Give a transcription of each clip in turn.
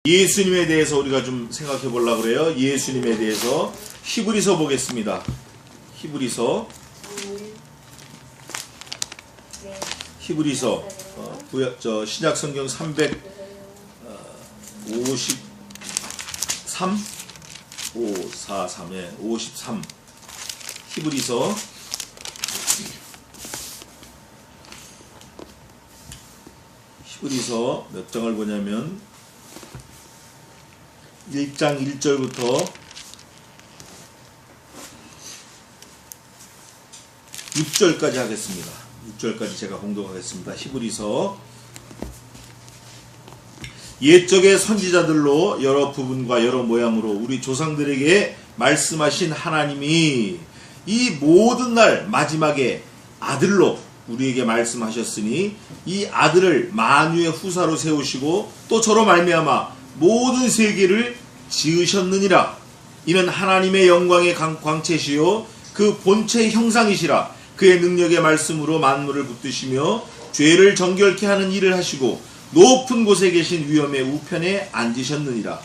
예수님에 대해서 우리가 좀 생각해 보려고 그래요. 예수님에 대해서 히브리서 보겠습니다. 히브리서 신약 성경 353 53 히브리서 몇 장을 보냐면 1장 1절부터 6절까지 하겠습니다. 6절까지 제가 봉독하겠습니다. 히브리서 옛적의 선지자들로 여러 부분과 여러 모양으로 우리 조상들에게 말씀하신 하나님이 이 모든 날 마지막에 아들로 우리에게 말씀하셨으니 이 아들을 만유의 후사로 세우시고 또 저로 말미암아 모든 세계를 지으셨느니라. 이는 하나님의 영광의 광채시요 그 본체의 형상이시라. 그의 능력의 말씀으로 만물을 붙드시며 죄를 정결케 하는 일을 하시고 높은 곳에 계신 위엄의 우편에 앉으셨느니라.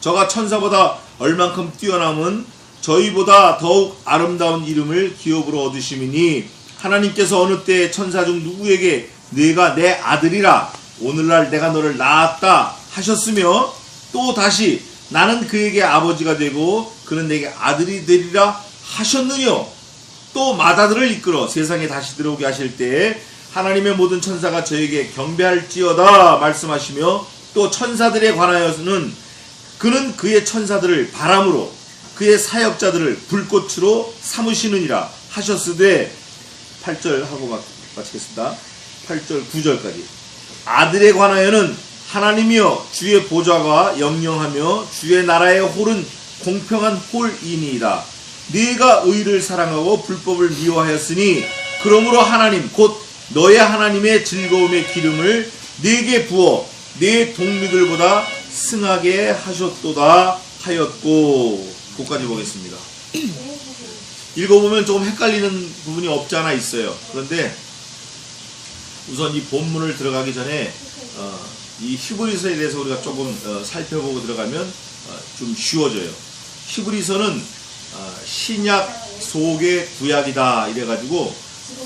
저가 천사보다 얼만큼 뛰어남은 저희보다 더욱 아름다운 이름을 기업으로 얻으심이니 하나님께서 어느 때 천사 중 누구에게 네가 내 아들이라 오늘날 내가 너를 낳았다 하셨으며 또 다시 나는 그에게 아버지가 되고 그는 내게 아들이 되리라 하셨느뇨. 또 마다들을 이끌어 세상에 다시 들어오게 하실 때에 하나님의 모든 천사가 저에게 경배할지어다 말씀하시며 또 천사들에 관하여는 그는 그의 천사들을 바람으로 그의 사역자들을 불꽃으로 삼으시느니라 하셨으되 8절 하고 마치겠습니다. 8절 9절까지 아들에 관하여는 하나님이여 주의 보좌가 영영하며 주의 나라의 홀은 공평한 홀이니이다. 네가 의를 사랑하고 불법을 미워하였으니 그러므로 하나님 곧 너의 하나님의 즐거움의 기름을 네게 부어 네 동료들보다 승하게 하셨도다 하였고. 그까지 보겠습니다. 읽어보면 조금 헷갈리는 부분이 없지 않아 있어요. 그런데 우선 이 본문을 들어가기 전에 이 히브리서에 대해서 우리가 조금 살펴보고 들어가면 좀 쉬워져요. 히브리서는 신약 속의 구약이다 이래가지고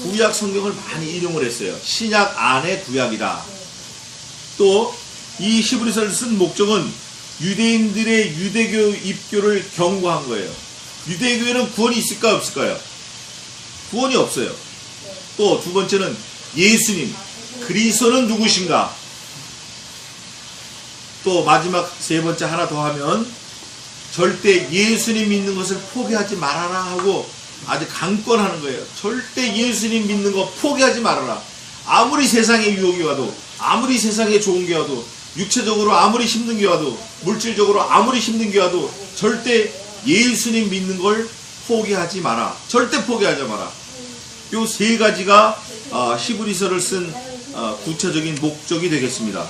구약 성경을 많이 인용을 했어요. 신약 안의 구약이다. 또 이 히브리서를 쓴 목적은 유대인들의 유대교 입교를 경고한 거예요. 유대교에는 구원이 있을까 없을까요? 구원이 없어요. 또 두 번째는 예수님 그리스도는 누구신가? 또 마지막 세 번째 하나 더 하면 절대 예수님 믿는 것을 포기하지 말아라 하고 아주 강권하는 거예요. 절대 예수님 믿는 거 포기하지 말아라. 아무리 세상에 유혹이 와도 아무리 세상에 좋은 게 와도 육체적으로 아무리 힘든 게 와도 물질적으로 아무리 힘든 게 와도 절대 예수님 믿는 걸 포기하지 마라. 절대 포기하지 마라. 요 세 가지가 히브리서를 쓴 구체적인 목적이 되겠습니다.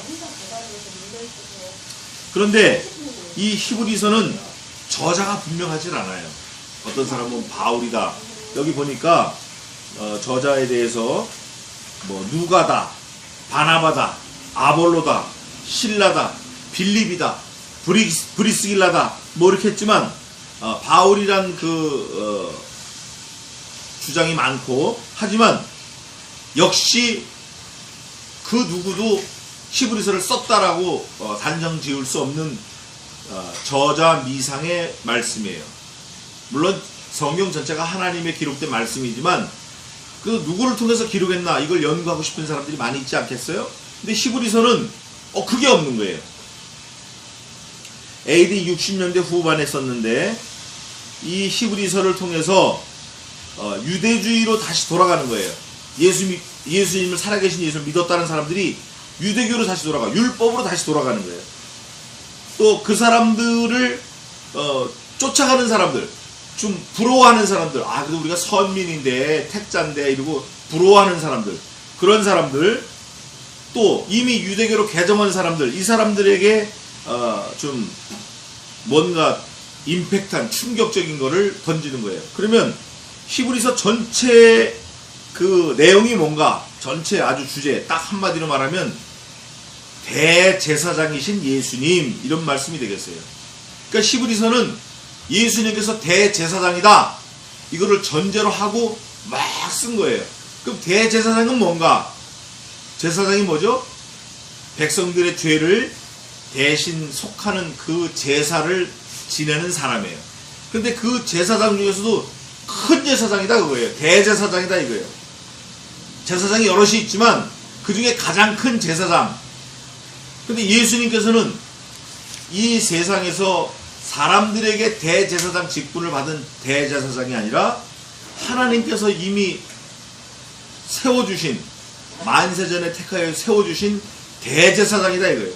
그런데 이 히브리서는 저자가 분명하진 않아요. 어떤 사람은 바울이다. 여기 보니까 저자에 대해서 뭐 누가다, 바나바다, 아볼로다, 실라다, 빌립이다, 브리스길라다 뭐 이렇게 했지만 바울이란 주장이 많고 하지만 역시 그 누구도 히브리서를 썼다라고 단정 지을 수 없는 저자 미상의 말씀이에요. 물론 성경 전체가 하나님의 기록된 말씀이지만 그 누구를 통해서 기록했나 이걸 연구하고 싶은 사람들이 많이 있지 않겠어요? 근데 히브리서는 그게 없는 거예요. AD 60년대 후반에 썼는데 이 히브리서를 통해서 유대주의로 다시 돌아가는 거예요. 예수님을 살아계신 예수를 믿었다는 사람들이 유대교로 다시 돌아가, 율법으로 다시 돌아가는 거예요. 또 그 사람들을 쫓아가는 사람들, 좀 부러워하는 사람들, 그래도 우리가 선민인데 택자인데 이러고 부러워하는 사람들, 그런 사람들, 또 이미 유대교로 개정한 사람들, 이 사람들에게 좀 뭔가 임팩트한 충격적인 거를 던지는 거예요. 그러면 히브리서 전체 그 내용이 뭔가, 전체 아주 주제 딱 한마디로 말하면 대제사장이신 예수님, 이런 말씀이 되겠어요. 그러니까 히브리서는 예수님께서 대제사장이다, 이거를 전제로 하고 막 쓴 거예요. 그럼 대제사장은 뭔가? 제사장이 뭐죠? 백성들의 죄를 대신 속하는 그 제사를 지내는 사람이에요. 근데 그 제사장 중에서도 큰 제사장이다 그거예요. 대제사장이다 이거예요. 제사장이 여럿이 있지만 그 중에 가장 큰 제사장. 근데 예수님께서는 이 세상에서 사람들에게 대제사장 직분을 받은 대제사장이 아니라 하나님께서 이미 세워주신, 만세전에 택하여 세워주신 대제사장이다 이거예요.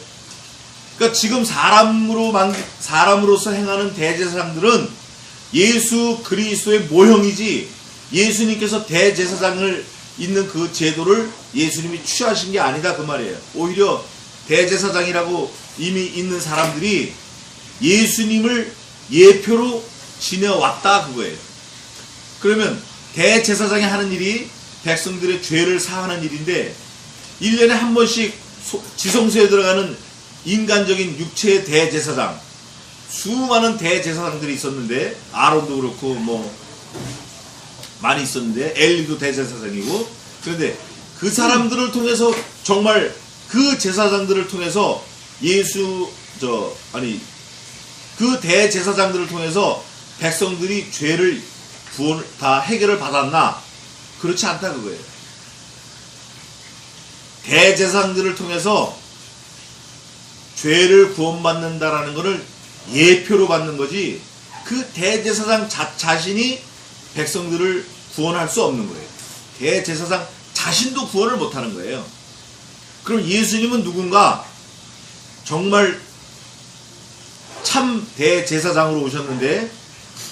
그러니까 지금 사람으로서 행하는 대제사장들은 예수 그리스도의 모형이지, 예수님께서 대제사장을 있는 그 제도를 예수님이 취하신 게 아니다 그 말이에요. 오히려 대제사장이라고 이미 있는 사람들이 예수님을 예표로 지내왔다 그거예요. 그러면 대제사장이 하는 일이 백성들의 죄를 사하는 일인데, 1년에 한 번씩 지성소에 들어가는 인간적인 육체의 대제사장, 수많은 대제사장들이 있었는데, 아론도 그렇고 뭐 많이 있었는데, 엘리도 대제사장이고, 그런데 그 사람들을 통해서, 정말 그 제사장들을 통해서 그 대제사장들을 통해서 백성들이 죄를 다 해결을 받았나? 그렇지 않다 그거예요. 대제사장들을 통해서 죄를 구원받는다라는 것을 예표로 받는 거지, 그 대제사장 자신이 백성들을 구원할 수 없는 거예요. 대제사장 자신도 구원을 못하는 거예요. 그럼 예수님은 누군가? 정말 참 대제사장으로 오셨는데,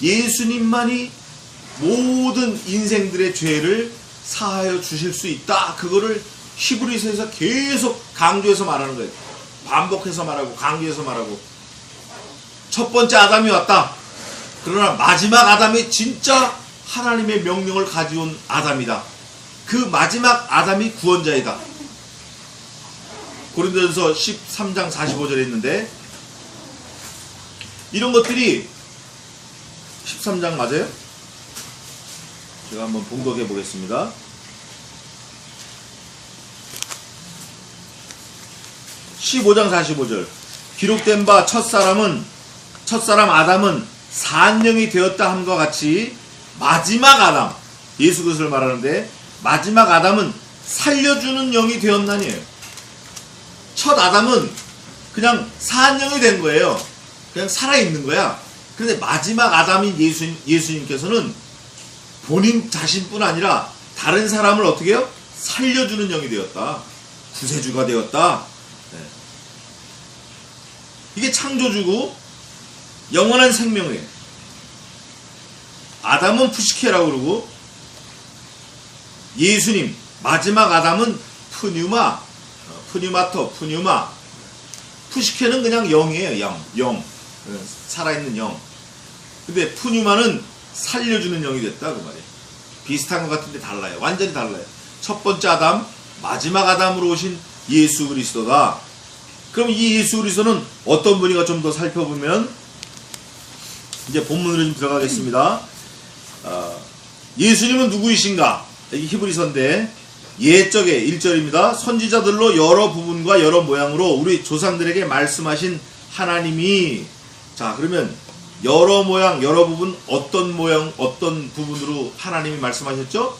예수님만이 모든 인생들의 죄를 사하여 주실 수 있다, 그거를 히브리서에서 계속 강조해서 말하는 거예요. 반복해서 말하고 강조해서 말하고. 첫 번째 아담이 왔다. 그러나 마지막 아담이 진짜 하나님의 명령을 가져온 아담이다. 그 마지막 아담이 구원자이다. 고린도전서 13장 45절에 있는데, 이런 것들이 13장 맞아요? 제가 한번 봉독해 보겠습니다. 15장 45절. 기록된 바 첫사람 아담은 산령이 되었다 함과 같이 마지막 아담, 예수 그리스도를 말하는데, 마지막 아담은 살려주는 영이 되었나니에요. 첫 아담은 그냥 산령이 된 거예요. 그냥 살아있는 거야. 그런데 마지막 아담인 예수님께서는 본인 자신뿐 아니라 다른 사람을 어떻게 해요? 살려주는 영이 되었다. 구세주가 되었다. 네. 이게 창조주고 영원한 생명이에요. 아담은 푸시케라고 그러고, 예수님 마지막 아담은 푸뉴마. 푸시케는 그냥 영이에요. 영. 살아있는 영. 근데 푸뉴마는 살려주는 영이 됐다 그 말이에요. 비슷한 것 같은데 달라요. 완전히 달라요. 첫 번째 아담, 마지막 아담으로 오신 예수 그리스도다. 그럼 이 예수 그리스도는 어떤 분인가 좀 더 살펴보면, 이제 본문으로 좀 들어가겠습니다. 예수님은 누구이신가? 여기 히브리서인데, 옛적에 1절입니다. 선지자들로 여러 부분과 여러 모양으로 우리 조상들에게 말씀하신 하나님이. 자, 그러면 여러 모양, 여러 부분, 어떤 모양, 어떤 부분으로 하나님이 말씀하셨죠?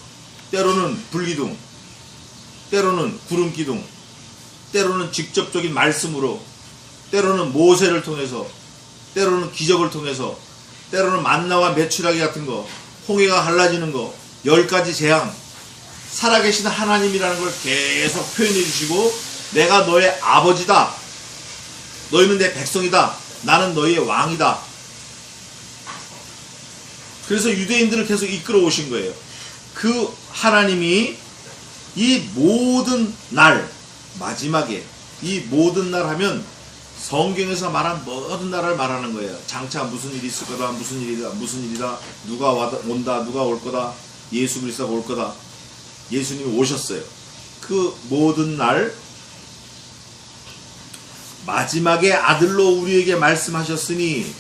때로는 불기둥, 때로는 구름기둥, 때로는 직접적인 말씀으로, 때로는 모세를 통해서, 때로는 기적을 통해서, 때로는 만나와 메추라기 같은 거, 홍해가 갈라지는 거, 10가지 재앙, 살아계신 하나님이라는 걸 계속 표현해 주시고, 내가 너의 아버지다, 너희는 내 백성이다, 나는 너희의 왕이다. 그래서 유대인들을 계속 이끌어 오신 거예요. 그 하나님이 이 모든 날, 마지막에 이 모든 날 하면 성경에서 말한 모든 날을 말하는 거예요. 장차 무슨 일이 있을 거다, 무슨 일이다, 누가 온다, 누가 올 거다, 예수 그리스도가 올 거다. 예수님이 오셨어요. 그 모든 날, 마지막에 아들로 우리에게 말씀하셨으니,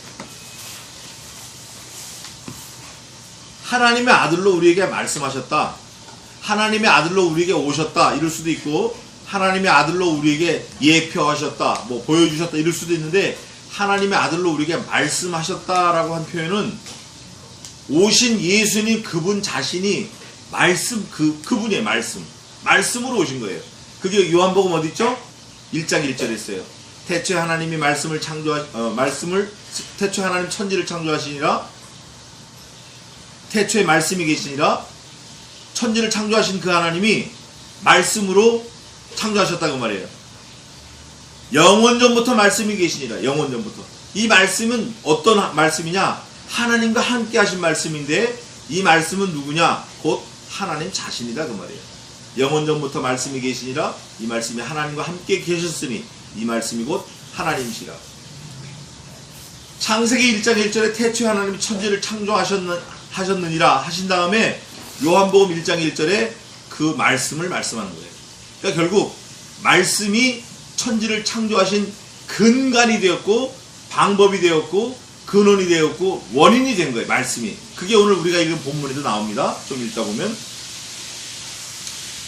하나님의 아들로 우리에게 말씀하셨다. 하나님의 아들로 우리에게 오셨다. 이럴 수도 있고, 하나님의 아들로 우리에게 예표하셨다. 뭐 보여주셨다. 이럴 수도 있는데, 하나님의 아들로 우리에게 말씀하셨다라고 한 표현은 오신 예수님 그분 자신이 말씀, 그분의 말씀으로 오신 거예요. 그게 요한복음 어디 있죠? 1장 1절에 있어요. 태초에 하나님이 태초에 하나님 천지를 창조하시니라. 태초에 말씀이 계시니라. 천지를 창조하신 그 하나님이 말씀으로 창조하셨다고 말이에요. 영원전부터 말씀이 계시니라. 영원전부터. 이 말씀은 어떤 말씀이냐? 하나님과 함께 하신 말씀인데, 이 말씀은 누구냐? 곧 하나님 자신이다 그 말이에요. 영원전부터 말씀이 계시니라. 이 말씀이 하나님과 함께 계셨으니 이 말씀이 곧 하나님이시라. 창세기 1장 1절에 태초에 하나님이 천지를 창조하셨느니라 하신 다음에 요한복음 1장 1절에 그 말씀을 말씀하는 거예요. 그러니까 결국 말씀이 천지를 창조하신 근간이 되었고, 방법이 되었고, 근원이 되었고, 원인이 된 거예요. 말씀이. 그게 오늘 우리가 읽은 본문에도 나옵니다. 좀 읽다 보면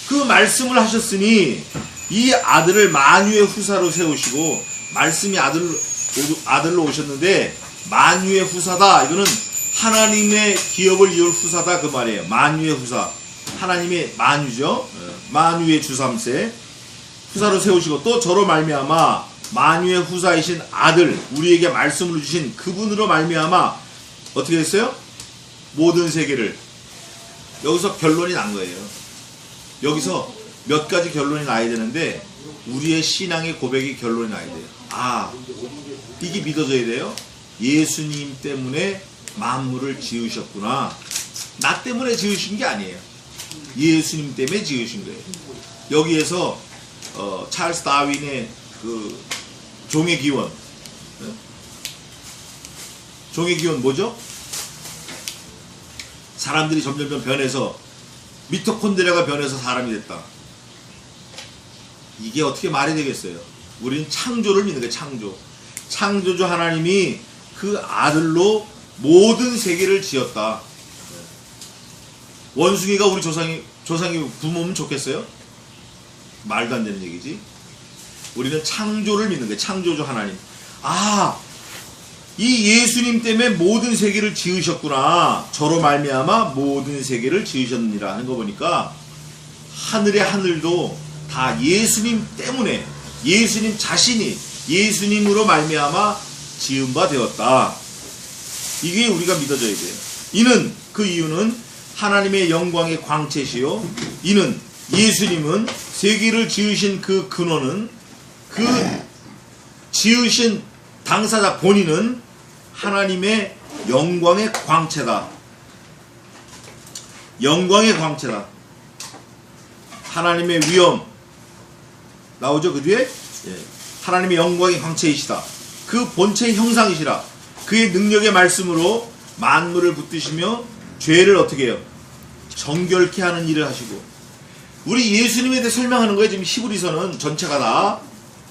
그 말씀을 하셨으니 이 아들을 만유의 후사로 세우시고, 말씀이 아들로 오셨는데 만유의 후사다. 이거는 하나님의 기업을 이을 후사다 그 말이에요. 만유의 후사. 하나님의 만유죠. 만유의 주3세 후사로 세우시고, 또 저로 말미암아 만유의 후사이신 아들, 우리에게 말씀을 주신 그분으로 말미암아 어떻게 됐어요? 모든 세계를. 여기서 결론이 난 거예요. 여기서 몇 가지 결론이 나야 되는데, 우리의 신앙의 고백이 결론이 나야 돼요. 아, 이게 믿어져야 돼요. 예수님 때문에 만물을 지으셨구나. 나 때문에 지으신 게 아니에요. 예수님 때문에 지으신 거예요. 여기에서 찰스 다윈의 그 종의 기원. 종의 기원 뭐죠? 사람들이 점점 변해서 미토콘드리아가 변해서 사람이 됐다. 이게 어떻게 말이 되겠어요? 우리는 창조를 믿는 거예요. 창조주 하나님이 그 아들로 모든 세계를 지었다. 원숭이가 우리 조상이 부모면 좋겠어요? 말도 안 되는 얘기지. 우리는 창조를 믿는 거예요. 창조주 하나님. 아, 이 예수님 때문에 모든 세계를 지으셨구나. 저로 말미암아 모든 세계를 지으셨느니라 하는 거 보니까, 하늘의 하늘도 다 예수님 때문에, 예수님 자신이 예수님으로 말미암아 지은 바 되었다. 이게 우리가 믿어져야 돼요. 그 이유는 하나님의 영광의 광채시요, 이는 예수님은 세계를 지으신 그 근원은, 그 지으신 당사자 본인은 하나님의 영광의 광채다. 영광의 광채다. 하나님의 위엄 나오죠 그 뒤에? 예. 하나님의 영광의 광채이시다. 그 본체의 형상이시라. 그의 능력의 말씀으로 만물을 붙드시며 죄를 어떻게 해요? 정결케 하는 일을 하시고. 우리 예수님에 대해 설명하는 거예요. 지금 히브리서는 전체가 다.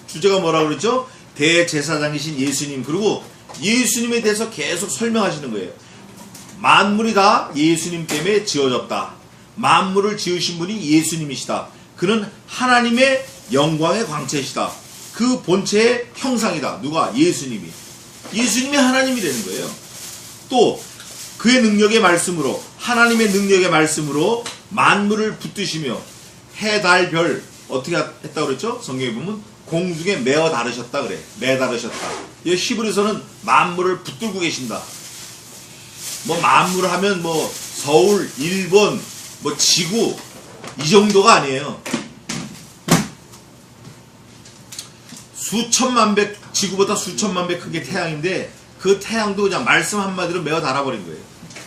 주제가 뭐라고 그랬죠? 대제사장이신 예수님. 그리고 예수님에 대해서 계속 설명하시는 거예요. 만물이 다 예수님 때문에 지어졌다. 만물을 지으신 분이 예수님이시다. 그는 하나님의 영광의 광채이시다. 그 본체의 형상이다. 누가? 예수님이. 예수님이 하나님이 되는 거예요. 또 그의 능력의 말씀으로, 하나님의 능력의 말씀으로 만물을 붙드시며 해, 달, 별 어떻게 했다고 그랬죠? 성경에 보면 공중에 매어 다르셨다 그래. 매다르셨다. 이 히브리서는 만물을 붙들고 계신다. 뭐 만물 하면 뭐 서울, 일본, 뭐 지구 이 정도가 아니에요. 수천만 배, 지구보다 수천만 배 크게 태양인데, 그 태양도 그냥 말씀 한마디로 매어 달아버린 거예요.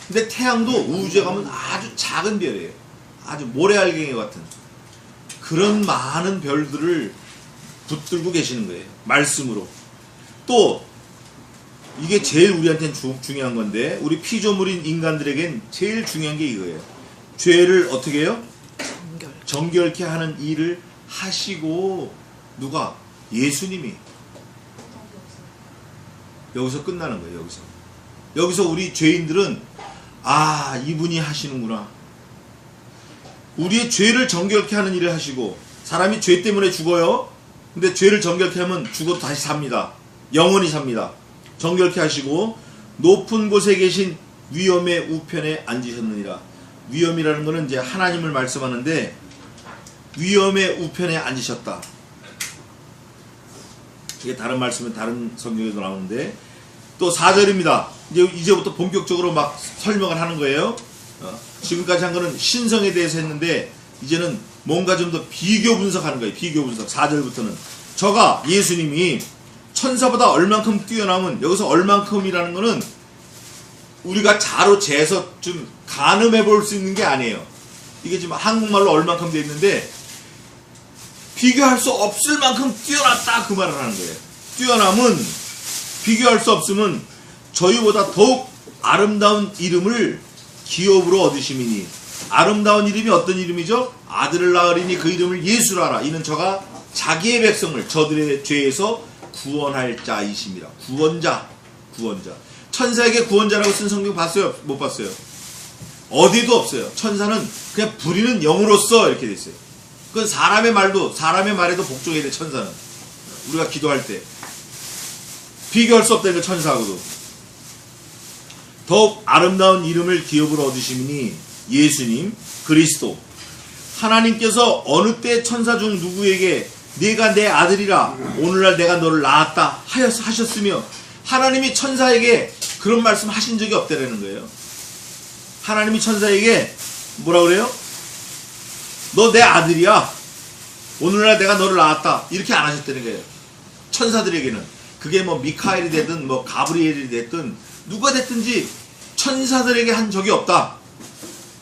근데 태양도 우주에 가면 아주 작은 별이에요. 아주 모래알갱이 같은 그런 많은 별들을 붙들고 계시는 거예요. 말씀으로. 또 이게 제일 우리한테는 중요한 건데, 우리 피조물인 인간들에겐 제일 중요한 게 이거예요. 죄를 어떻게 해요? 정결케 하는 일을 하시고. 누가? 예수님이. 여기서 끝나는 거예요. 여기서 우리 죄인들은 이분이 하시는구나. 우리의 죄를 정결케 하는 일을 하시고, 사람이 죄 때문에 죽어요. 근데 죄를 정결케 하면 죽어도 다시 삽니다. 영원히 삽니다. 정결케 하시고 높은 곳에 계신 위엄의 우편에 앉으셨느니라. 위엄이라는 것은 이제 하나님을 말씀하는데, 위엄의 우편에 앉으셨다. 이게 다른 말씀은 다른 성경에도 나오는데, 또 4절입니다. 이제부터 본격적으로 막 설명을 하는 거예요. 지금까지 한 거는 신성에 대해서 했는데, 이제는 뭔가 좀 더 비교 분석하는 거예요. 비교 분석. 4절부터는 저가, 예수님이 천사보다 얼만큼 뛰어남은, 여기서 얼만큼이라는 거는 우리가 자로 재서 좀 가늠해 볼 수 있는 게 아니에요. 이게 지금 한국말로 얼만큼 되어 있는데, 비교할 수 없을 만큼 뛰어났다, 그 말을 하는 거예요. 뛰어남은, 비교할 수 없으면 저희보다 더욱 아름다운 이름을 기업으로 얻으심이니. 아름다운 이름이 어떤 이름이죠? 아들을 낳으리니 그 이름을 예수라 하라. 이는 저가 자기의 백성을 저들의 죄에서 구원할 자이심이라. 구원자. 천사에게 구원자라고 쓴 성경 봤어요? 못 봤어요? 어디도 없어요. 천사는 그냥 부리는 영으로서 이렇게 됐어요. 그건 사람의 말에도 복종해야 돼. 천사는 우리가 기도할 때 비교할 수 없다는 거. 천사하고도 더욱 아름다운 이름을 기업으로 얻으시니 예수님 그리스도. 하나님께서 어느 때 천사 중 누구에게 네가 내 아들이라 오늘날 내가 너를 낳았다 하셨으며, 하나님이 천사에게 그런 말씀 하신 적이 없다라는 거예요. 하나님이 천사에게 뭐라 그래요? 너 내 아들이야, 오늘날 내가 너를 낳았다, 이렇게 안 하셨다는 거예요. 천사들에게는. 그게 뭐 미카엘이 되든 뭐 가브리엘이 됐든 누가 됐든지 천사들에게 한 적이 없다.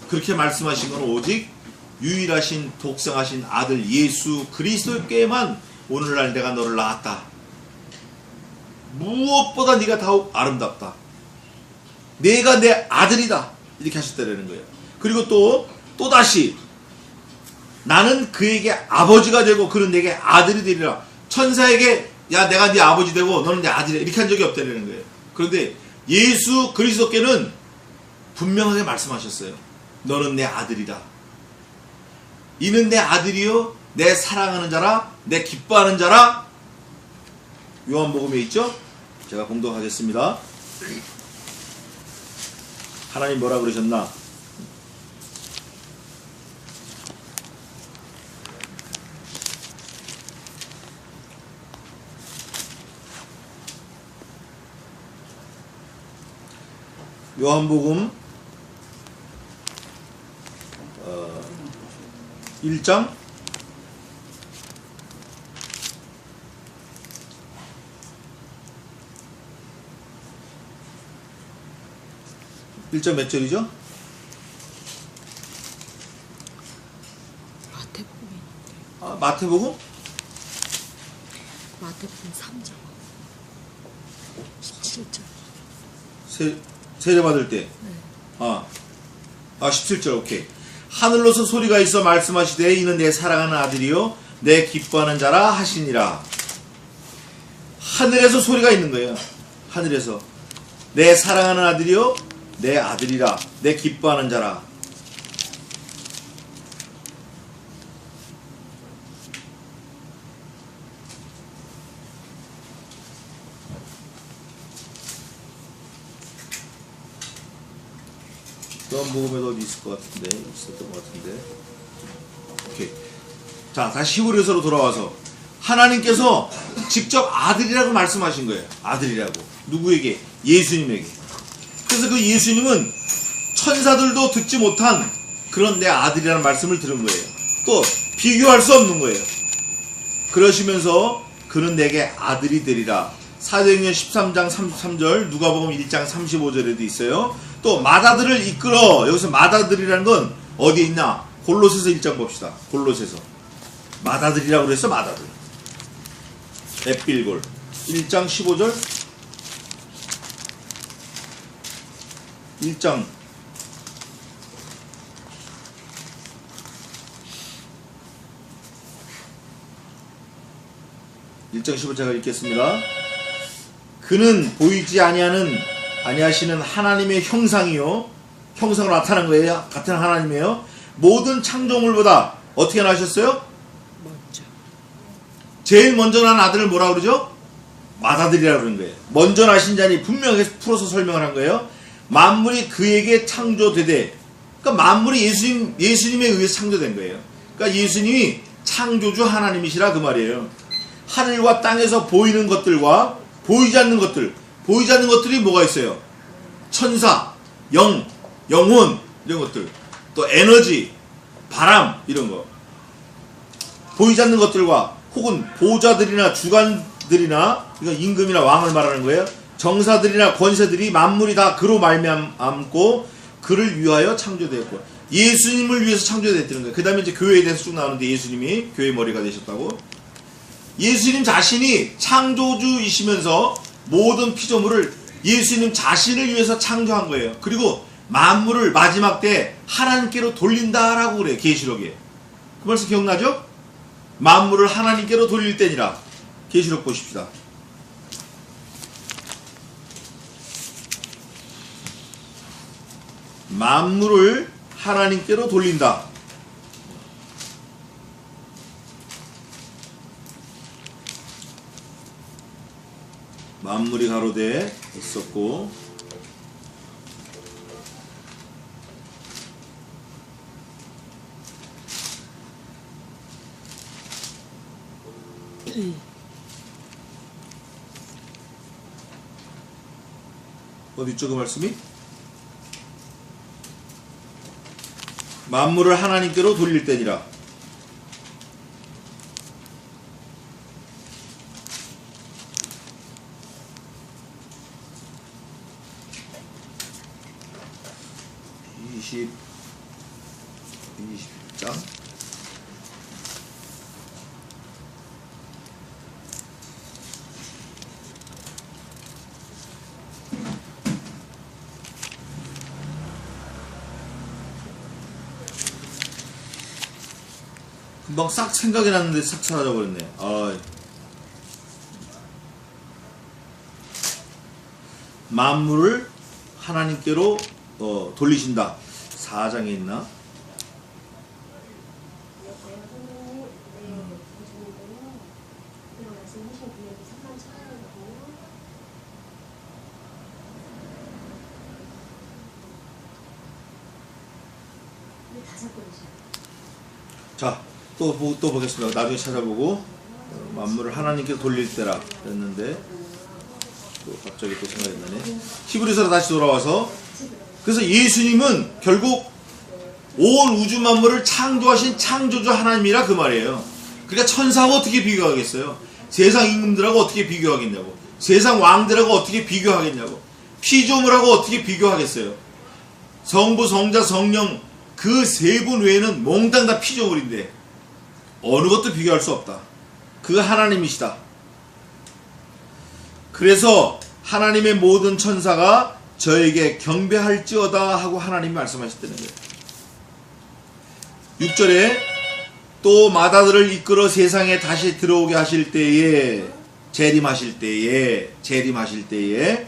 그렇게 말씀하신 건 오직 유일하신 독생하신 아들 예수 그리스도께만 오늘날 내가 너를 낳았다. 무엇보다 네가 더욱 아름답다. 내가 내 아들이다. 이렇게 하셨다는 거예요. 그리고 또다시 나는 그에게 아버지가 되고 그는 내게 아들이 되리라. 천사에게 야 내가 네 아버지 되고 너는 내 아들이야 이렇게 한 적이 없다는 거예요. 그런데 예수 그리스도께는 분명하게 말씀하셨어요. 너는 내 아들이다. 이는 내 아들이요 내 사랑하는 자라 내 기뻐하는 자라. 요한복음에 있죠? 제가 봉독하겠습니다. 하나님 뭐라 그러셨나? 요한복음 1장 1장 몇 절이죠? 마태복음인데. 마태복음? 마태복음 3장 17절. 세례 받을 때. 네. 17절. 오케이. 하늘로서 소리가 있어 말씀하시되 이는 내 사랑하는 아들이요 내 기뻐하는 자라 하시니라. 하늘에서 소리가 있는 거예요. 하늘에서 내 사랑하는 아들이요 내 아들이라 내 기뻐하는 자라. 요한복음에도 어디 있을 것 같은데, 있었던 것 같은데. 오케이. 자, 다시 히브리서로 돌아와서 하나님께서 직접 아들이라고 말씀하신 거예요. 아들이라고. 누구에게? 예수님에게. 그래서 그 예수님은 천사들도 듣지 못한 그런 내 아들이라는 말씀을 들은 거예요. 또 비교할 수 없는 거예요. 그러시면서 그는 내게 아들이 되리라. 사도행전 13장 33절, 누가복음 1장 35절에도 있어요. 또 마다들을 이끌어. 여기서 마다들이라는 건 어디에 있나? 골로새서 1장 봅시다. 골로새서 마다들이라고 그랬어. 마다들. 햇빌골 1장 15절 1장 1장 15절 제가 읽겠습니다. 그는 보이지 아니하시는 하나님의 형상이요, 형상으로 나타난 거예요. 같은 하나님이에요. 모든 창조물보다 어떻게 나셨어요? 먼저. 제일 먼저 난 아들을 뭐라 그러죠? 맏아들이라고 그러는 거예요. 먼저 나신 자니 분명하게 풀어서 설명을 한 거예요. 만물이 그에게 창조되되, 그러니까 만물이 예수님에 의해서 창조된 거예요. 그러니까 예수님이 창조주 하나님이시라 그 말이에요. 하늘과 땅에서 보이는 것들과 보이지 않는 것들이 뭐가 있어요? 천사, 영혼 이런 것들, 또 에너지, 바람 이런 거, 보이지 않는 것들과 혹은 보좌들이나 주관들이나, 이거 임금이나 왕을 말하는 거예요. 정사들이나 권세들이 만물이 다 그로 말미암고 그를 위하여 창조되었고, 예수님을 위해서 창조됐다는 거예요. 그 다음에 이제 교회에 대해서 쭉 나오는데, 예수님이 교회 머리가 되셨다고. 예수님 자신이 창조주이시면서 모든 피조물을 예수님 자신을 위해서 창조한 거예요. 그리고 만물을 마지막 때 하나님께로 돌린다라고 그래요. 계시록에. 그 말씀 기억나죠? 만물을 하나님께로 돌릴 때니라. 계시록 보십시다. 만물을 하나님께로 돌린다. 만물이 가로되 있었고, 어디 있죠 그 말씀이? 만물을 하나님께로 돌릴 때니라. (20장) 금방 싹 생각이 났는데 싹 사라져버렸네. 만물을 하나님께로 돌리신다. 4장에 있나? 자, 또 보겠습니다. 나중에 찾아보고. 만물을 하나님께 돌릴 때라 그랬는데 또 갑자기 또 생각이 나네. 히브리서로 다시 돌아와서, 그래서 예수님은 결국 온 우주 만물을 창조하신 창조주 하나님이라 그 말이에요. 그러니까 천사하고 어떻게 비교하겠어요? 세상 임금들하고 어떻게 비교하겠냐고. 세상 왕들하고 어떻게 비교하겠냐고. 피조물하고 어떻게 비교하겠어요? 성부, 성자, 성령 그 세 분 외에는 몽땅 다 피조물인데 어느 것도 비교할 수 없다. 그 하나님이시다. 그래서 하나님의 모든 천사가 저에게 경배할지어다 하고 하나님이 말씀하셨다는 거예요. 6절에 또 맏아들을 이끌어 세상에 다시 들어오게 하실 때에, 재림하실 때에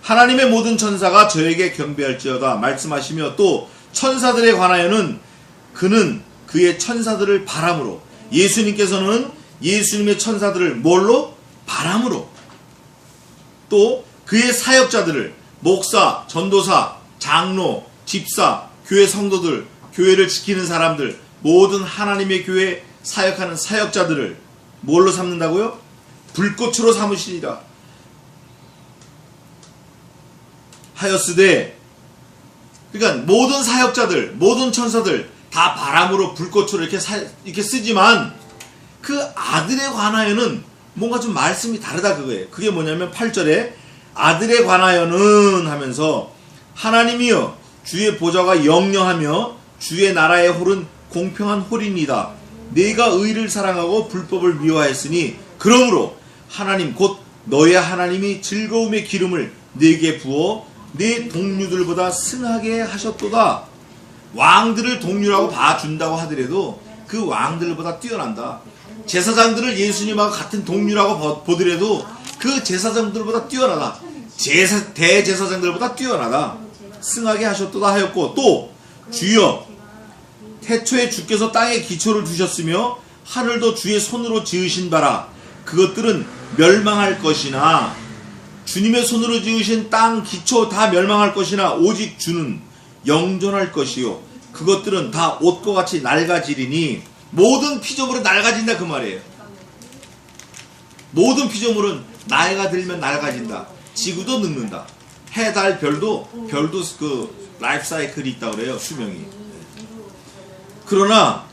하나님의 모든 천사가 저에게 경배할지어다 말씀하시며, 또 천사들에 관하여는 그는 그의 천사들을 바람으로, 예수님께서는 예수님의 천사들을 뭘로? 바람으로, 또 그의 사역자들을 목사, 전도사, 장로, 집사, 교회 성도들, 교회를 지키는 사람들, 모든 하나님의 교회에 사역하는 사역자들을 뭘로 삼는다고요? 불꽃으로 삼으시니라 하였으되, 그러니까 모든 사역자들, 모든 천사들 다 바람으로 불꽃으로 이렇게 쓰지만 그 아들에 관하여는 뭔가 좀 말씀이 다르다 그거예요. 그게 뭐냐면 8절에 아들에 관하여는 하면서, 하나님이여 주의 보좌가 영영하며 주의 나라의 홀은 공평한 홀이니이다. 네가 의를 사랑하고 불법을 미워하였으니 그러므로 하나님 곧 너의 하나님이 즐거움의 기름을 네게 부어 네 동류들보다 승하게 하셨도다. 왕들을 동류라고 봐준다고 하더라도 그 왕들보다 뛰어난다. 제사장들을 예수님하고 같은 동류라고 보더라도 그 제사장들보다 뛰어나다. 대제사장들보다 뛰어나다. 승하게 하셨도다 하였고, 또 주여 태초에 주께서 땅에 기초를 두셨으며 하늘도 주의 손으로 지으신 바라. 그것들은 멸망할 것이나, 주님의 손으로 지으신 땅 기초 다 멸망할 것이나 오직 주는 영존할 것이요 그것들은 다 옷과 같이 낡아지리니. 모든 피조물은 낡아진다 그 말이에요. 모든 피조물은 나이가 들면 낡아진다. 지구도 늙는다. 해, 달, 별도 그 라이프 사이클이 있다고 그래요. 수명이. 그러나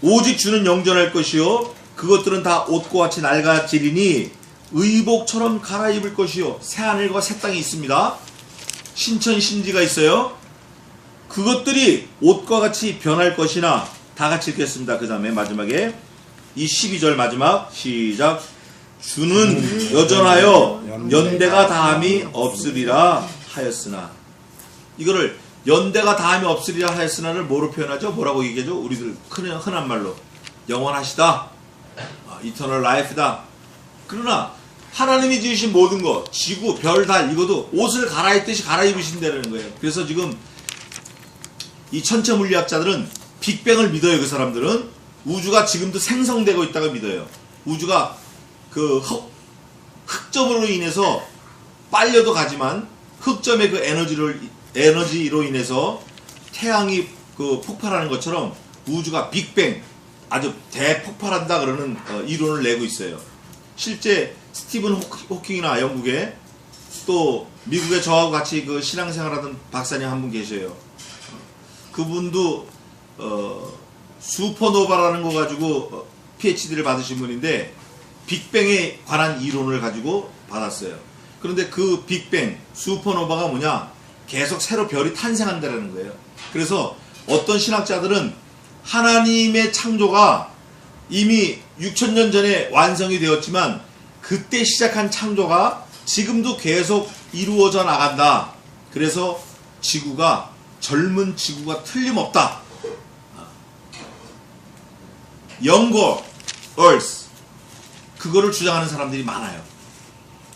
오직 주는 영존할 것이요 그것들은 다 옷과 같이 낡아지리니 의복처럼 갈아입을 것이요. 새하늘과 새 땅이 있습니다. 신천 신지가 있어요. 그것들이 옷과 같이 변할 것이나, 다 같이 읽겠습니다. 그 다음에 마지막에 이 12절 마지막 시작. 주는 여전하여 연대가 다함이 없으리라 하였으나. 이거를 연대가 다함이 없으리라 하였으나를 뭐로 표현하죠? 뭐라고 얘기하죠? 우리들 흔한 말로 영원하시다, 이터널 라이프다. 그러나 하나님이 지으신 모든 것, 지구, 별, 달, 이것도 옷을 갈아입듯이 갈아입으신다는 거예요. 그래서 지금 이 천체 물리학자들은 빅뱅을 믿어요. 그 사람들은 우주가 지금도 생성되고 있다고 믿어요. 우주가 그 흑점으로 인해서 빨려도 가지만 흑점의 그 에너지로 인해서 태양이 그 폭발하는 것처럼 우주가 빅뱅, 아주 대폭발한다 그러는 이론을 내고 있어요. 실제 스티븐 호킹이나 영국에, 또 미국에 저하고 같이 그 신앙생활하던 박사님 한 분 계셔요. 그분도 슈퍼노바라는 거 가지고 PhD를 받으신 분인데 빅뱅에 관한 이론을 가지고 받았어요. 그런데 그 빅뱅, 슈퍼노바가 뭐냐? 계속 새로 별이 탄생한다는 거예요. 그래서 어떤 신학자들은 하나님의 창조가 이미 6000년 전에 완성이 되었지만 그때 시작한 창조가 지금도 계속 이루어져 나간다. 그래서 지구가, 젊은 지구가 틀림없다. Younger Earth, 그거를 주장하는 사람들이 많아요.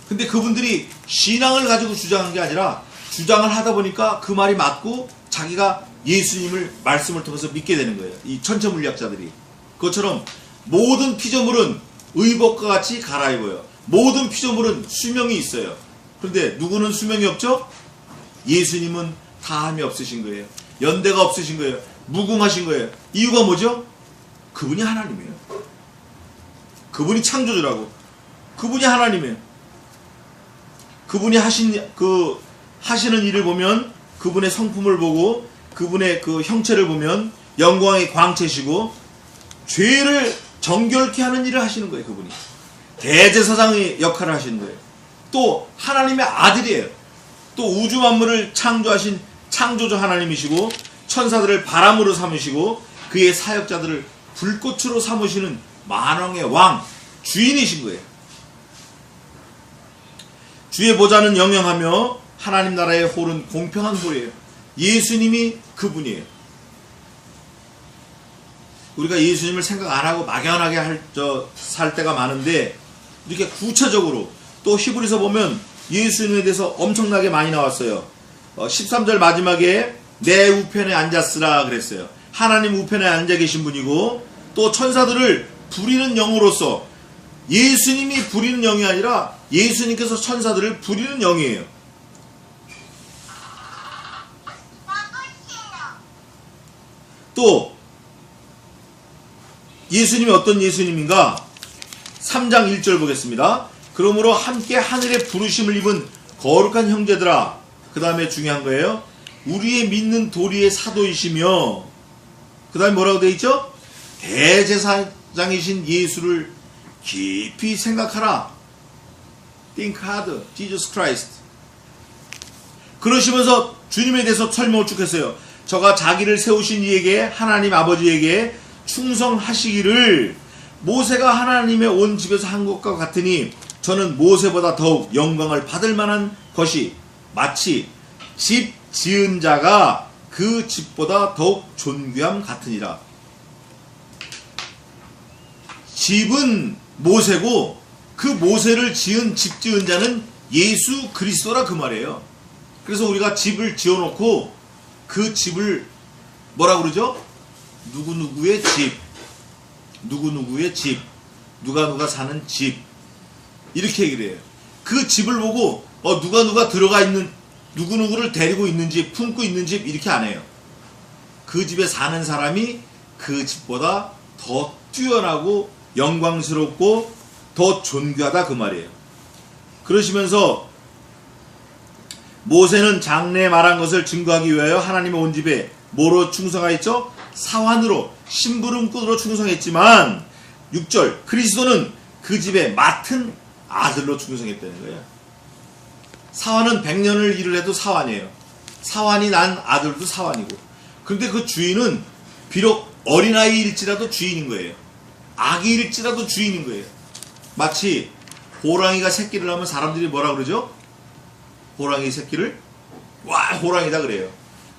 근데 그분들이 신앙을 가지고 주장한 게 아니라 주장을 하다 보니까 그 말이 맞고 자기가 예수님을 말씀을 통해서 믿게 되는 거예요. 이 천체 물리학자들이. 그것처럼 모든 피조물은 의복과 같이 갈아입어요. 모든 피조물은 수명이 있어요. 그런데 누구는 수명이 없죠? 예수님은 다함이 없으신 거예요. 연대가 없으신 거예요. 무궁하신 거예요. 이유가 뭐죠? 그분이 하나님이에요. 그분이 창조주라고. 그분이 하나님이에요. 그분이 하시는 일을 보면, 그분의 성품을 보고 그분의 그 형체를 보면 영광의 광채시고 죄를 정결케 하는 일을 하시는 거예요. 그분이 대제사장의 역할을 하시는 거예요. 또 하나님의 아들이에요. 또 우주 만물을 창조하신 창조주 하나님이시고 천사들을 바람으로 삼으시고 그의 사역자들을 불꽃으로 삼으시는 만왕의 왕, 주인이신 거예요. 주의 보좌는 영영하며 하나님 나라의 홀은 공평한 홀이에요. 예수님이 그분이에요. 우리가 예수님을 생각 안 하고 막연하게 살 때가 많은데, 이렇게 구체적으로 또 히브리서 보면 예수님에 대해서 엄청나게 많이 나왔어요. 13절 마지막에 내 우편에 앉았으라 그랬어요. 하나님 우편에 앉아 계신 분이고, 또 천사들을 부리는 영으로서, 예수님이 부리는 영이 아니라 예수님께서 천사들을 부리는 영이에요. 또 예수님이 어떤 예수님인가? 3장 1절 보겠습니다. 그러므로 함께 하늘의 부르심을 입은 거룩한 형제들아. 그 다음에 중요한 거예요. 우리의 믿는 도리의 사도이시며, 그 다음에 뭐라고 되어 있죠? 대제사장이신 예수를 깊이 생각하라. Think hard, Jesus Christ. 그러시면서 주님에 대해서 설명을 쭉 했어요. 저가 자기를 세우신 이에게, 하나님 아버지에게 충성하시기를 모세가 하나님의 온 집에서 한 것과 같으니 저는 모세보다 더욱 영광을 받을 만한 것이 마치 집 지은 자가 그 집보다 더욱 존귀함 같으니라. 집은 모세고 그 모세를 지은 집 지은 자는 예수 그리스도라 그 말이에요. 그래서 우리가 집을 지어놓고 그 집을 뭐라 그러죠? 누구누구의 집, 누구누구의 집, 누가 사는 집, 이렇게 얘기를 해요. 그 집을 보고 누가 들어가 있는, 누구누구를 데리고 있는 집, 품고 있는 집, 이렇게 안 해요. 그 집에 사는 사람이 그 집보다 더 뛰어나고 영광스럽고 더 존귀하다 그 말이에요. 그러시면서 모세는 장래에 말한 것을 증거하기 위하여 하나님의 온 집에 뭐로 충성하였죠? 사환으로, 심부름꾼으로 충성했지만 6절 그리스도는 그 집에 맡은 아들로 충성했다는 거예요. 사환은 100년을 일을 해도 사환이에요. 사환이 난 아들도 사환이고, 그런데 그 주인은 비록 어린아이일지라도 주인인 거예요. 아기일지라도 주인인 거예요. 마치 호랑이가 새끼를 낳으면 사람들이 뭐라 그러죠? 호랑이 새끼를 와 호랑이다 그래요.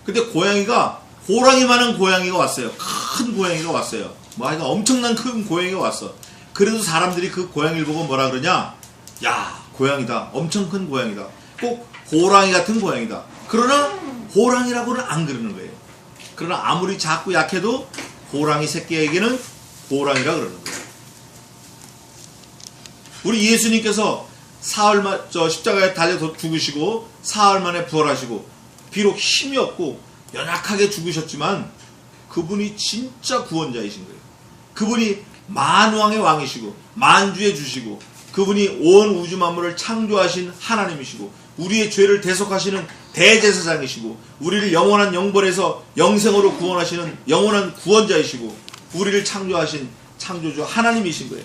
근데 고양이가, 호랑이만한 고양이가 왔어요. 큰 고양이가 왔어요. 하여간 엄청난 큰 고양이가 왔어. 그래도 사람들이 그 고양이를 보고 뭐라 그러냐? 야, 고양이다. 엄청 큰 고양이다. 꼭 호랑이 같은 고양이다. 그러나 호랑이라고는 안 그러는 거예요. 그러나 아무리 작고 약해도 호랑이 새끼에게는 호랑이라 그러는 거예요. 우리 예수님께서 십자가에 달려 죽으시고 사흘 만에 부활하시고, 비록 힘이 없고 연약하게 죽으셨지만 그분이 진짜 구원자이신 거예요. 그분이 만왕의 왕이시고 만주의 주시고, 그분이 온 우주 만물을 창조하신 하나님이시고, 우리의 죄를 대속하시는 대제사장이시고, 우리를 영원한 영벌에서 영생으로 구원하시는 영원한 구원자이시고, 우리를 창조하신 창조주 하나님이신 거예요.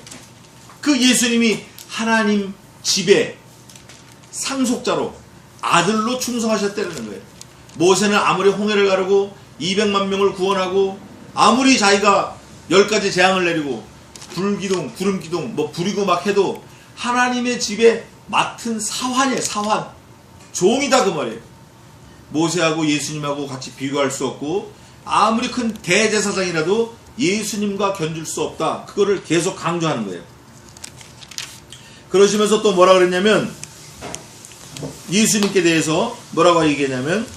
그 예수님이 하나님 집의 상속자로 아들로 충성하셨다는 거예요. 모세는 아무리 홍해를 가르고 200만 명을 구원하고, 아무리 자기가 10가지 재앙을 내리고 불기둥, 구름기둥 부리고 막 해도 하나님의 집에 맡은 사환이에요. 사환. 종이다 그 말이에요. 모세하고 예수님하고 같이 비교할 수 없고, 아무리 큰 대제사장이라도 예수님과 견줄 수 없다. 그거를 계속 강조하는 거예요. 그러시면서 또 뭐라 그랬냐면, 예수님께 대해서 뭐라고 얘기했냐면,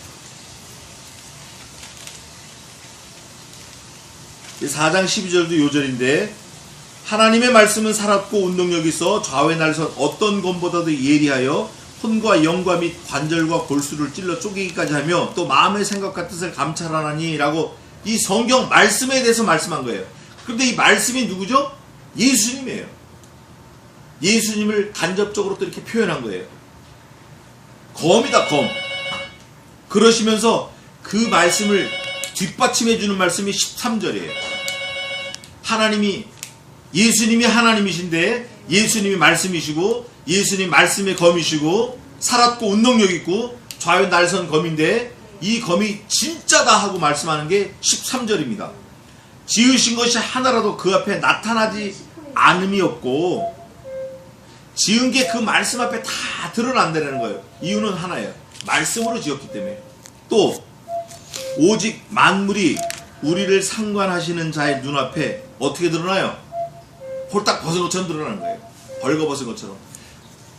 4장 12절도 요절인데, 하나님의 말씀은 살았고 운동력이 있어 좌우의 날선 어떤 검보다도 예리하여 혼과 영과 및 관절과 골수를 찔러 쪼개기까지 하며 또 마음의 생각과 뜻을 감찰하나니 라고 이 성경 말씀에 대해서 말씀한 거예요. 그런데 이 말씀이 누구죠? 예수님이에요. 예수님을 간접적으로 또 이렇게 표현한 거예요. 검이다, 검. 그러시면서 그 말씀을 뒷받침해 주는 말씀이 13절이에요. 예수님이 하나님이신데, 예수님이 말씀이시고, 예수님 말씀의 검이시고, 살았고 운동력 있고 좌우 날선 검인데, 이 검이 진짜다 하고 말씀하는 게 13절입니다. 지으신 것이 하나라도 그 앞에 나타나지 않음이 없고, 지은 게 그 말씀 앞에 다 드러난다는 거예요. 이유는 하나예요. 말씀으로 지었기 때문에. 또 오직 만물이 우리를 상관하시는 자의 눈앞에 어떻게 드러나요? 홀딱 벗은 것처럼 드러나는 거예요. 벌거벗은 것처럼.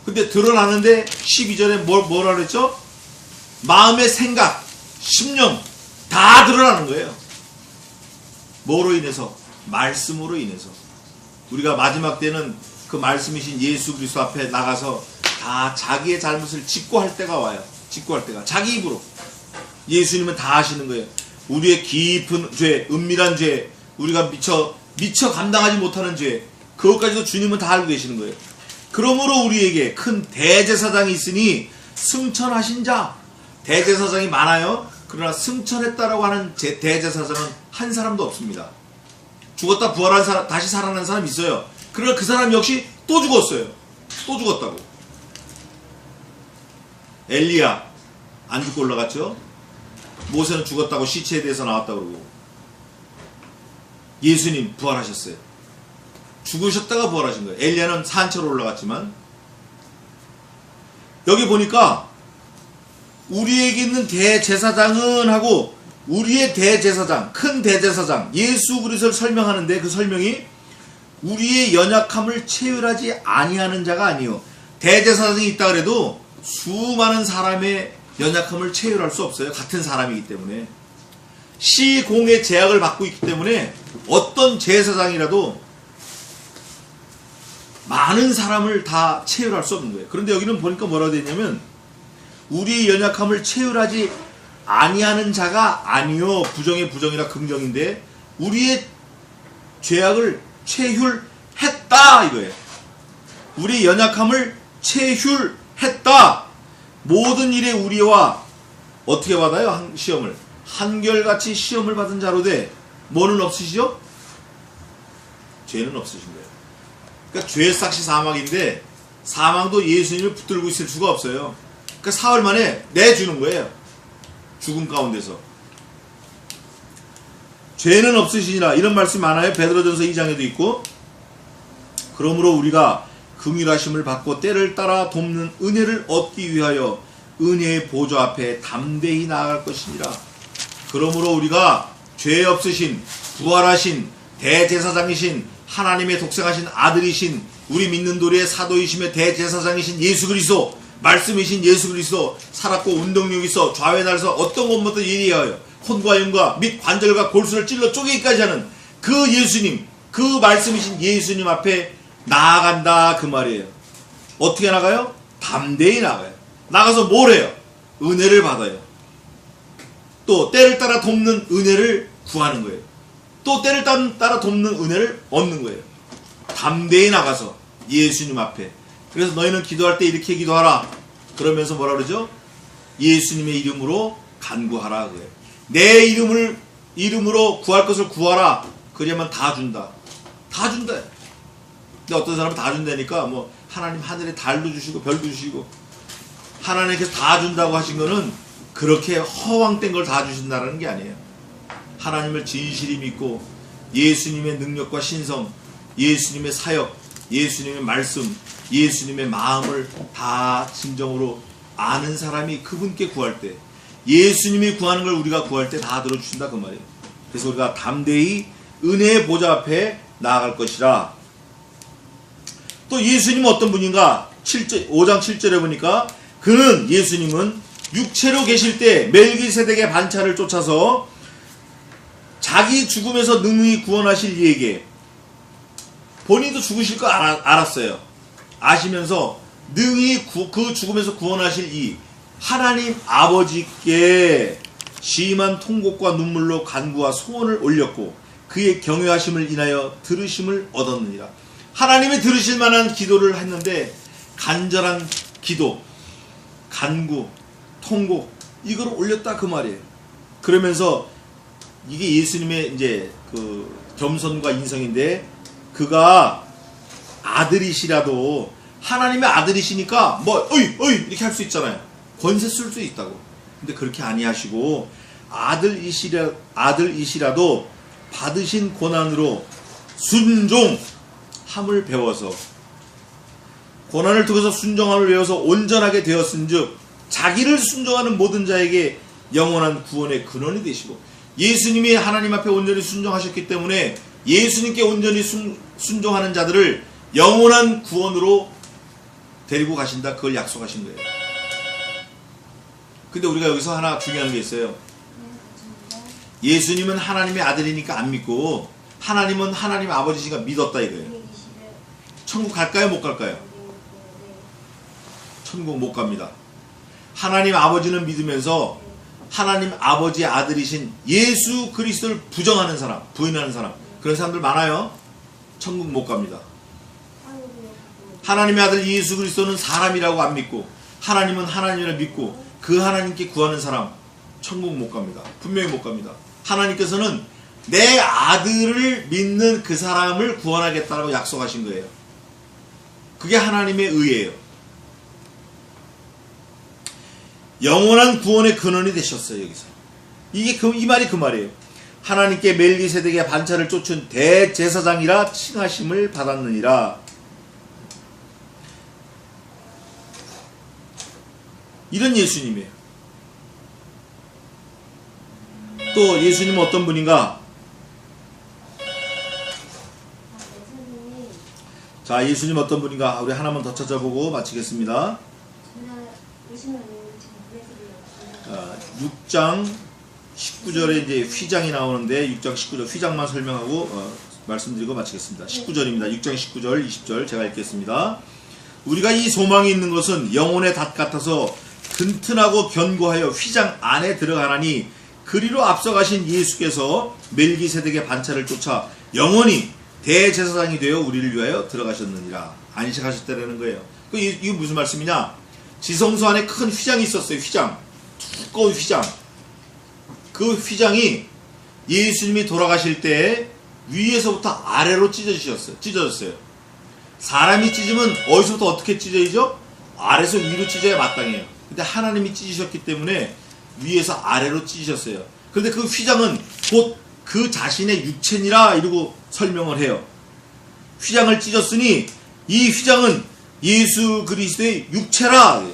근데 드러나는데 12절에 뭐라 그랬죠? 마음의 생각, 심령 다 드러나는 거예요. 뭐로 인해서? 말씀으로 인해서. 우리가 마지막 때는 그 말씀이신 예수 그리스도 앞에 나가서 다 자기의 잘못을 직고할 때가 와요. 직고할 때가. 자기 입으로. 예수님은 다 아시는 거예요. 우리의 깊은 죄, 은밀한 죄, 우리가 미처 감당하지 못하는 죄, 그것까지도 주님은 다 알고 계시는 거예요. 그러므로 우리에게 큰 대제사장이 있으니 승천하신 자. 대제사장이 많아요. 그러나 승천했다라고 하는 대제사장은 한 사람도 없습니다. 죽었다 부활한 사람, 다시 살아난 사람이 있어요. 그러나 그 사람 역시 또 죽었어요. 또 죽었다고. 엘리야 안 죽고 올라갔죠. 모세는 죽었다고 시체에 대해서 나왔다고 그러고, 예수님 부활하셨어요. 죽으셨다가 부활하신 거예요. 엘리야는 산처로 올라갔지만, 여기 보니까 우리에게 있는 대제사장은 하고, 우리의 대제사장, 큰 대제사장 예수 그리스도를 설명하는데, 그 설명이 우리의 연약함을 체휼하지 아니하는 자가 아니요. 대제사장이 있다 그래도 수많은 사람의 연약함을 체휼할 수 없어요. 같은 사람이기 때문에. 시공의 제약을 받고 있기 때문에 어떤 제사장이라도 많은 사람을 다 체휼할 수 없는 거예요. 그런데 여기는 보니까 뭐라고 되어 있냐면 우리의 연약함을 체휼하지 아니하는 자가 아니요. 부정의 부정이라 긍정인데 우리의 죄악을 체휼했다 이거예요. 우리의 연약함을 체휼했다. 모든 일에 우리와 어떻게 받아요? 시험을. 한결같이 시험을 받은 자로 돼. 뭐는 없으시죠? 죄는 없으신 거예요. 그러니까 죄삭시 사망인데 사망도 예수님을 붙들고 있을 수가 없어요. 그러니까 사흘 만에 내주는 거예요. 죽음 가운데서. 죄는 없으시니라 이런 말씀이 많아요. 베드로전서 2장에도 있고. 그러므로 우리가 긍휼하심을 받고 때를 따라 돕는 은혜를 얻기 위하여 은혜의 보좌 앞에 담대히 나아갈 것이니라. 그러므로 우리가 죄 없으신 부활하신 대제사장이신 하나님의 독생하신 아들이신 우리 믿는 도리의 사도이시며 대제사장이신 예수 그리스도 말씀이신 예수 그리스도 살았고 운동력이 있어 좌에 날서 어떤 것부터 예리하여 혼과 영과 및 관절과 골수를 찔러 쪼개기까지 하는 그 예수님 그 말씀이신 예수님 앞에 나아간다 그 말이에요. 어떻게 나가요? 담대히 나가요. 나가서 뭘 해요? 은혜를 받아요. 또 때를 따라 돕는 은혜를 구하는 거예요. 또 때를 따라 돕는 은혜를 얻는 거예요. 담대히 나가서 예수님 앞에. 그래서 너희는 기도할 때 이렇게 기도하라. 그러면서 뭐라 그러죠? 예수님의 이름으로 간구하라 그래요. 내 이름으로 구할 것을 구하라. 그러면 다 준다. 다 준다. 근데 어떤 사람은 다 준다니까 뭐 하나님 하늘에 달도 주시고 별도 주시고 하나님께서 다 준다고 하신 거는 그렇게 허황된 걸 다 주신다는 게 아니에요. 하나님을 진실히 믿고 예수님의 능력과 신성, 예수님의 사역, 예수님의 말씀, 예수님의 마음을 다 진정으로 아는 사람이 그분께 구할 때 예수님이 구하는 걸 우리가 구할 때 다 들어주신다 그 말이에요. 그래서 우리가 담대히 은혜의 보좌 앞에 나아갈 것이라. 또 예수님은 어떤 분인가? 5장 7절에 보니까 그는 예수님은 육체로 계실 때 멜기세덱의 반차를 쫓아서 자기 죽음에서 능히 구원하실 이에게 본인도 죽으실 거 알았어요. 아시면서 능히 그 죽음에서 구원하실 이 하나님 아버지께 심한 통곡과 눈물로 간구와 소원을 올렸고 그의 경외하심을 인하여 들으심을 얻었느니라. 하나님이 들으실 만한 기도를 했는데 간절한 기도, 간구, 통곡 이걸 올렸다 그 말이에요. 그러면서 이게 예수님의 이제 그 겸손과 인성인데 그가 아들이시라도 하나님의 아들이시니까 뭐 어이 이렇게 할 수 있잖아요. 권세 쓸 수 있다고. 근데 그렇게 아니하시고 아들이시라도 받으신 고난으로 순종함을 배워서 고난을 통해서 순종함을 배워서 온전하게 되었은즉 자기를 순종하는 모든 자에게 영원한 구원의 근원이 되시고 예수님이 하나님 앞에 온전히 순종하셨기 때문에 예수님께 온전히 순종하는 자들을 영원한 구원으로 데리고 가신다. 그걸 약속하신 거예요. 근데 우리가 여기서 하나 중요한 게 있어요. 예수님은 하나님의 아들이니까 안 믿고 하나님은 하나님 아버지시니까 믿었다 이거예요. 천국 갈까요? 못 갈까요? 천국 못 갑니다. 하나님 아버지는 믿으면서 하나님 아버지의 아들이신 예수 그리스도를 부정하는 사람, 부인하는 사람, 그런 사람들 많아요. 천국 못 갑니다. 하나님의 아들 예수 그리스도는 사람이라고 안 믿고 하나님은 하나님이라 믿고 그 하나님께 구하는 사람 천국 못 갑니다. 분명히 못 갑니다. 하나님께서는 내 아들을 믿는 그 사람을 구원하겠다고 약속하신 거예요. 그게 하나님의 의예요. 영원한 구원의 근원이 되셨어요. 여기서 이게 이 말이 그 말이에요. 하나님께 멜기세덱의 반차를 쫓은 대제사장이라 칭하심을 받았느니라. 이런 예수님이에요. 또 예수님은 어떤 분인가? 자, 예수님 어떤 분인가 우리 하나만 더 찾아보고 마치겠습니다. 6장 19절에 이제 휘장이 나오는데 6장 19절 휘장만 설명하고 말씀드리고 마치겠습니다. 19절입니다. 6장 19절 20절 제가 읽겠습니다. 우리가 이 소망이 있는 것은 영혼의 닷 같아서 튼튼하고 견고하여 휘장 안에 들어가나니 그리로 앞서가신 예수께서 멜기세덱의 반차를 쫓아 영원히 대제사장이 되어 우리를 위하여 들어가셨느니라. 안식하셨다라는 거예요. 이거 무슨 말씀이냐? 지성소 안에 큰 휘장이 있었어요. 휘장. 두꺼운 휘장. 그 휘장이 예수님이 돌아가실 때 위에서부터 아래로 찢어졌어요. 사람이 찢으면 어디서부터 어떻게 찢어지죠? 아래에서 위로 찢어야 마땅해요. 근데 하나님이 찢으셨기 때문에 위에서 아래로 찢으셨어요. 그런데 그 휘장은 곧 그 자신의 육체니라 이러고 설명을 해요. 휘장을 찢었으니 이 휘장은 예수 그리스도의 육체라.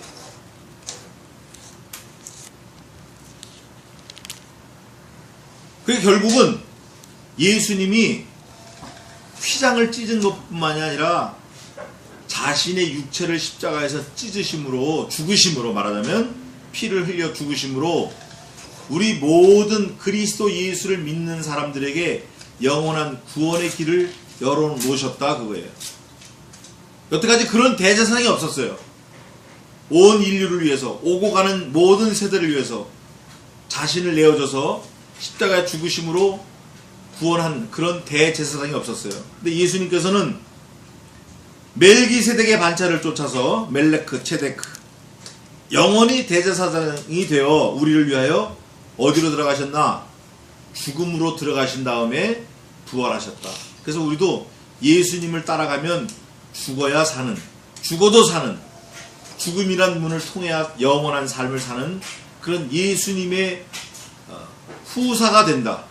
그게 결국은 예수님이 휘장을 찢은 것뿐만이 아니라 자신의 육체를 십자가에서 찢으심으로, 죽으심으로 말하자면 피를 흘려 죽으심으로 우리 모든 그리스도 예수를 믿는 사람들에게 영원한 구원의 길을 열어놓으셨다 그거예요. 여태까지 그런 대제사장이 없었어요. 온 인류를 위해서, 오고 가는 모든 세대를 위해서 자신을 내어줘서 십자가의 죽으심으로 구원한 그런 대제사장이 없었어요. 근데 예수님께서는 멜기세덱의 반차를 쫓아서 멜레크, 체데크 영원히 대제사장이 되어 우리를 위하여 어디로 들어가셨나? 죽음으로 들어가신 다음에 부활하셨다. 그래서 우리도 예수님을 따라가면 죽어야 사는, 죽어도 사는, 죽음이란 문을 통해야 영원한 삶을 사는 그런 예수님의 후사가 된다.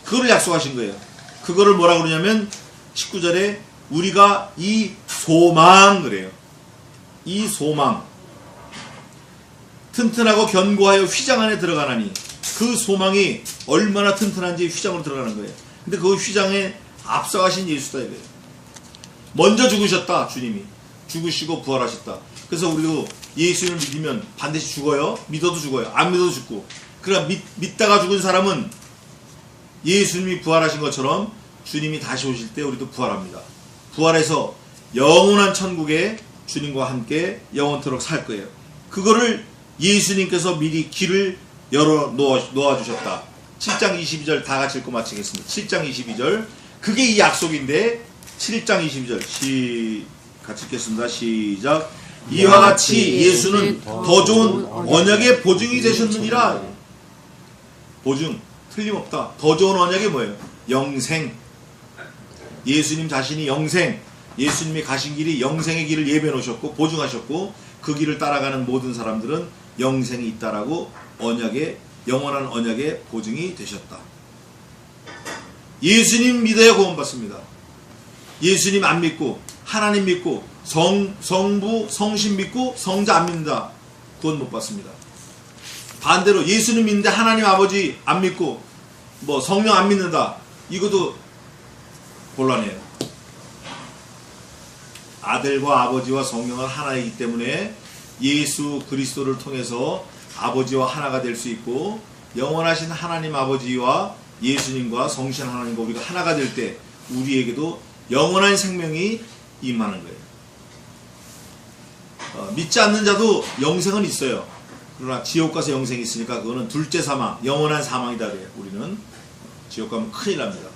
그거를 약속하신 거예요. 그거를 뭐라 그러냐면 19절에 우리가 이 소망 그래요. 이 소망. 튼튼하고 견고하여 휘장 안에 들어가나니 그 소망이 얼마나 튼튼한지 휘장으로 들어가는 거예요. 근데 그 휘장에 앞서가신 예수다 이거예요. 먼저 죽으셨다. 주님이. 죽으시고 부활하셨다. 그래서 우리도 예수님을 믿으면 반드시 죽어요. 믿어도 죽어요. 안 믿어도 죽고. 그러나 믿다가 죽은 사람은 예수님이 부활하신 것처럼 주님이 다시 오실 때 우리도 부활합니다. 부활해서 영원한 천국에 주님과 함께 영원토록 살 거예요. 그거를 예수님께서 미리 길을 열어 놓아주셨다. 7장 22절 다 같이 읽고 마치겠습니다. 7장 22절 그게 이 약속인데 7장 22절 같이 읽겠습니다. 시작. 이와 같이 예수는 더 좋은 언약의 보증이 되셨느니라. 보증 틀림없다. 더 좋은 언약이 뭐예요? 영생. 예수님 자신이 영생, 예수님이 가신 길이 영생의 길을 예배해 놓으셨고 보증하셨고 그 길을 따라가는 모든 사람들은 영생이 있다라고 언약의 영원한 언약의 보증이 되셨다. 예수님 믿어야 구원받습니다. 예수님 안 믿고 하나님 믿고 성부 성신 믿고 성자 안 믿는다. 구원 못 받습니다. 반대로 예수님 믿는데 하나님 아버지 안 믿고 뭐 성령 안 믿는다. 이것도 곤란해요. 아들과 아버지와 성령은 하나이기 때문에 예수 그리스도를 통해서 아버지와 하나가 될 수 있고 영원하신 하나님 아버지와 예수님과 성신 하나님과 우리가 하나가 될 때 우리에게도 영원한 생명이 임하는 거예요. 믿지 않는 자도 영생은 있어요. 그러나 지옥 가서 영생이 있으니까 그거는 둘째 사망, 영원한 사망이다 그래요. 우리는 지옥 가면 큰일 납니다.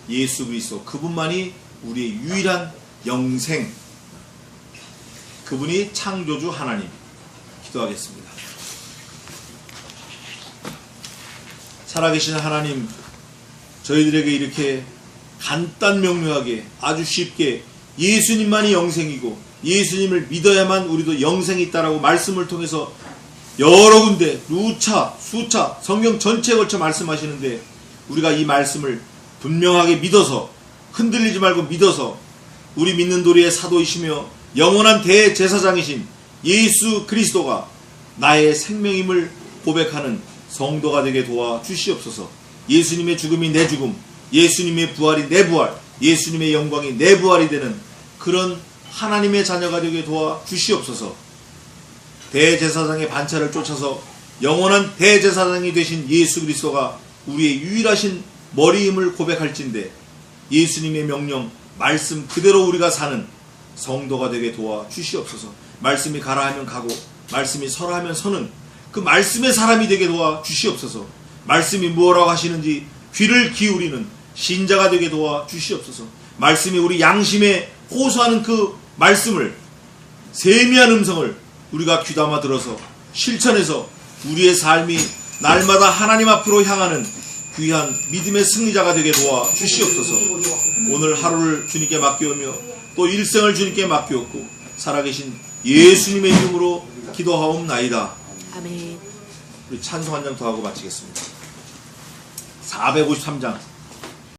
예수 그리스도 그분만이 우리의 유일한 영생, 그분이 창조주 하나님. 기도하겠습니다. 살아계신 하나님, 저희들에게 이렇게 간단 명료하게 아주 쉽게 예수님만이 영생이고 예수님을 믿어야만 우리도 영생이 있다라고 말씀을 통해서 여러 군데 누차 수차 성경 전체에 걸쳐 말씀하시는데 우리가 이 말씀을 분명하게 믿어서 흔들리지 말고 믿어서 우리 믿는 도리의 사도이시며 영원한 대제사장이신 예수 그리스도가 나의 생명임을 고백하는 성도가 되게 도와 주시옵소서. 예수님의 죽음이 내 죽음, 예수님의 부활이 내 부활, 예수님의 영광이 내부활이 되는 그런 하나님의 자녀가 되게 도와 주시옵소서. 대제사장의 반차를 쫓아서 영원한 대제사장이 되신 예수 그리스도가 우리의 유일하신 머리임을 고백할진대 예수님의 명령 말씀 그대로 우리가 사는 성도가 되게 도와 주시옵소서. 말씀이 가라 하면 가고 말씀이 서라 하면 서는 그 말씀의 사람이 되게 도와 주시옵소서. 말씀이 무엇라고 하시는지 귀를 기울이는 신자가 되게 도와 주시옵소서. 말씀이 우리 양심에 호소하는 그 말씀을, 세미한 음성을 우리가 귀담아 들어서 실천해서 우리의 삶이 날마다 하나님 앞으로 향하는 귀한 믿음의 승리자가 되게 도와 주시옵소서. 오늘 하루를 주님께 맡기오며 또 일생을 주님께 맡기옵고 살아계신 예수님의 이름으로 기도하옵나이다. 아멘. 우리 찬송 한 장 더 하고 마치겠습니다. 453장